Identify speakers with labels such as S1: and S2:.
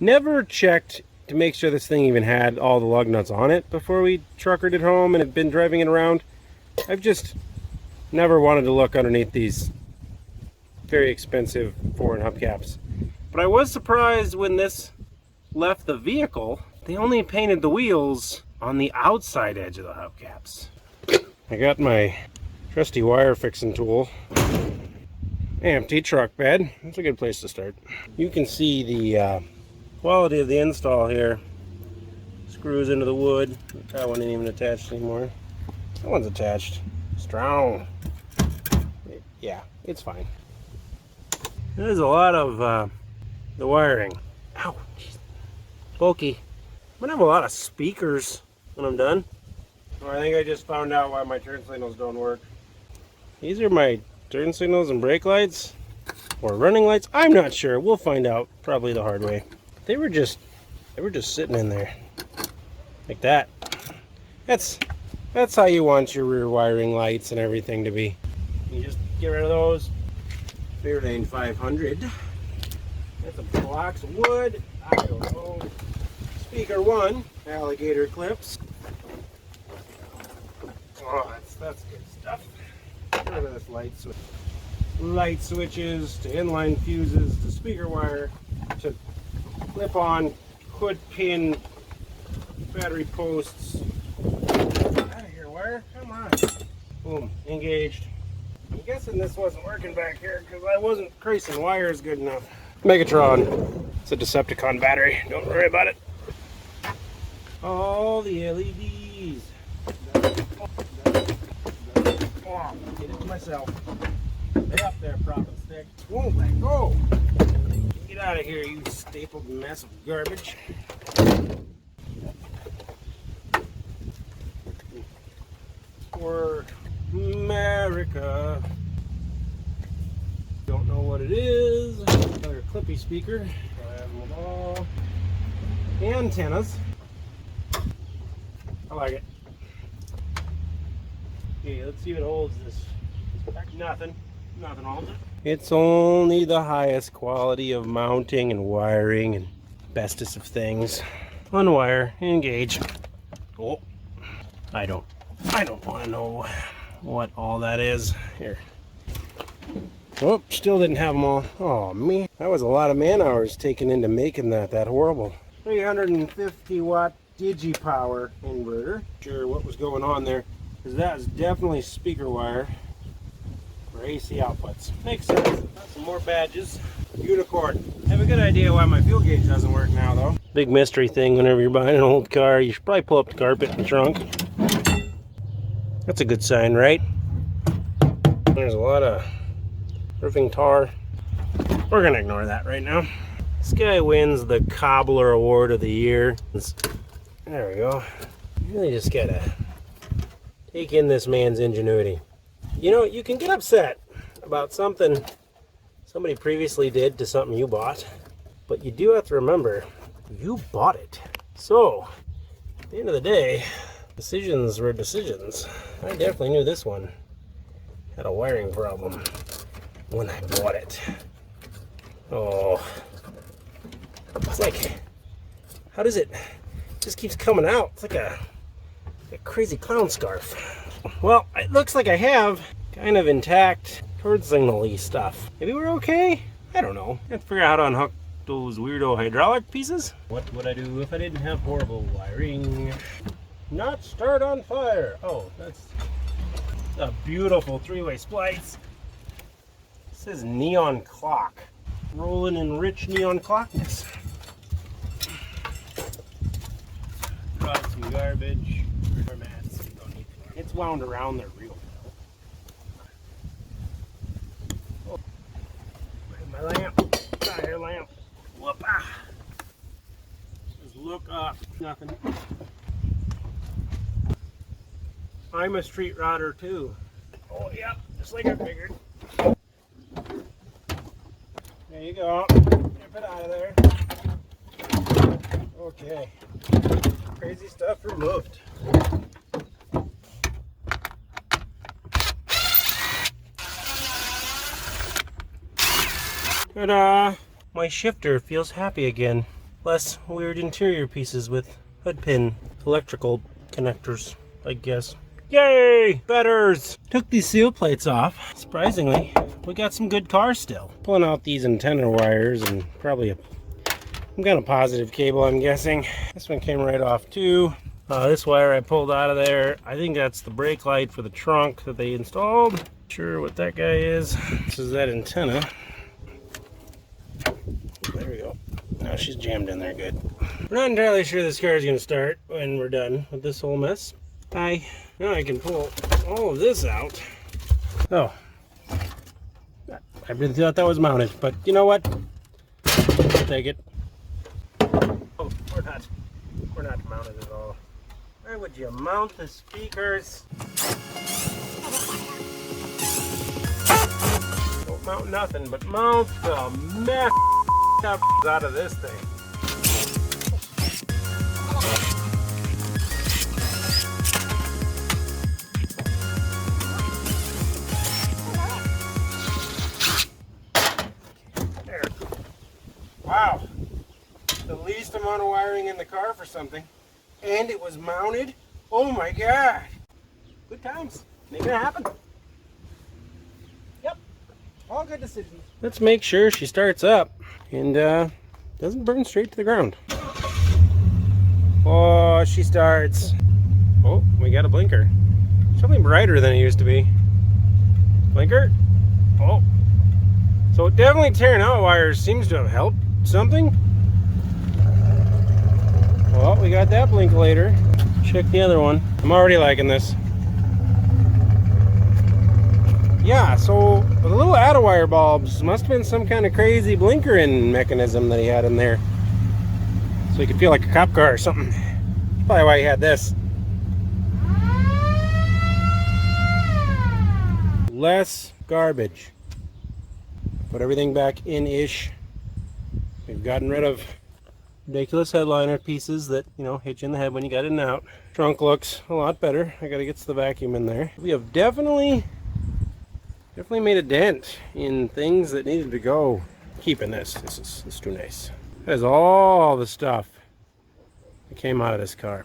S1: Never checked to make sure this thing even had all the lug nuts on it before we truckered it home and have been driving it around. I've just never wanted to look underneath these very expensive foreign hubcaps. But I was surprised when this left the vehicle, they only painted the wheels on the outside edge of the hubcaps. I got my trusty wire fixing tool. Empty truck bed. That's a good place to start. You can see the quality of the install here. Screws into the wood. That one ain't even attached anymore. That one's attached. Strong. Yeah, it's fine. There's a lot of the wiring. Ow, geez. Bulky. I'm gonna have a lot of speakers when I'm done. Oh, I think I just found out why my turn signals don't work. These are my turn signals and brake lights, or running lights. I'm not sure. We'll find out probably the hard way. They were just sitting in there like that. That's how you want your rear wiring lights and everything to be. You just get rid of those. Fairlane 500. That's a blocks of wood. I don't know. Speaker 1, alligator clips. Oh, that's good stuff. Get rid of this light switch. Light switches to inline fuses to speaker wire to clip on hood pin battery posts. Out of here, wire. Come on. Boom. Engaged. I'm guessing this wasn't working back here because I wasn't creasing wires good enough. Megatron. It's a Decepticon battery. Don't worry about it. All the LEDs. Oh, get it myself. Stay up there, prop and stick. Won't let go. Get out of here, you stapled mess of garbage. For America. Don't know what it is. Another clippy speaker. I have them all. Antennas. I like it. Okay, let's see if it holds this. Nothing. Nothing holds it. It's only the highest quality of mounting and wiring and bestest of things. Unwire, engage. Oh, I don't want to know what all that is. Here. Oh, still didn't have them all. Oh, me. That was a lot of man hours taken into making that. That horrible. 350 watt digi-power inverter. Sure what was going on there, because that is definitely speaker wire for AC outputs. Makes sense. Got some more badges. Unicorn. I have a good idea why my fuel gauge doesn't work now, though. Big mystery thing whenever you're buying an old car. You should probably pull up the carpet in the trunk. That's a good sign, right? There's a lot of roofing tar. We're gonna ignore that right now. This guy wins the Cobbler Award of the Year. There we go. You really just gotta take in this man's ingenuity. You know, you can get upset about something somebody previously did to something you bought, but you do have to remember, you bought it. So, at the end of the day, decisions were decisions. I definitely knew this one had a wiring problem when I bought it. Oh, it's like, how does it just keeps coming out? It's like a crazy clown scarf. Well, it looks like I have kind of intact turn signal-y stuff. Maybe we're okay? I don't know. I have to figure out how to unhook those weirdo hydraulic pieces. What would I do if I didn't have horrible wiring? Not start on fire. Oh, that's a beautiful three-way splice. It says neon clock. Rolling in rich neon clockness. Brought some garbage. Mats. Don't need to. It's wound around there real well. Oh. My lamp. Fire lamp. Whoop-ah. Just look up. Nothing. I'm a street rodder too. Oh, yep. Just like I figured. There you go. Get it out of there. Okay. Crazy stuff removed. Ta-da! My shifter feels happy again. less weird interior pieces with hood pin electrical connectors, I guess. Yay! Betters! Took these seal plates off. Surprisingly, we got some good cars still. Pulling out these antenna wires and probably some kind of positive cable, I'm guessing. This one came right off too. This wire I pulled out of there. I think that's the brake light for the trunk that they installed. Not sure what that guy is. This is that antenna. There we go. Now she's jammed in there good. We're not entirely sure this car is going to start when we're done with this whole mess. Now I can pull all of this out. Oh. I really thought that was mounted, but you know what? I'll take it. Oh, we're not mounted at all. Where would you mount the speakers? Don't mount nothing, but mount the mess out of this thing. There. Wow. The least amount of wiring in the car for something. And it was mounted. Oh my God. Good times. Making it happen. Yep. All good decisions. Let's make sure she starts up and doesn't burn straight to the ground. Oh, she starts. Oh, we got a blinker. Something brighter than it used to be. Blinker. Oh. So definitely tearing out wires seems to have helped something. Well, we got that blink later. Check the other one. I'm already liking this. Yeah, so the little add-a-wire bulbs must have been some kind of crazy blinkering mechanism that he had in there. So he could feel like a cop car or something. That's probably why he had this. Less garbage. Put everything back in-ish. We've gotten rid of ridiculous headliner pieces that, you know, hit you in the head when you got in and out. Trunk looks a lot better. I gotta get the vacuum in there. We have definitely made a dent in things that needed to go. Keeping this. This is too nice. That is all the stuff that came out of this car.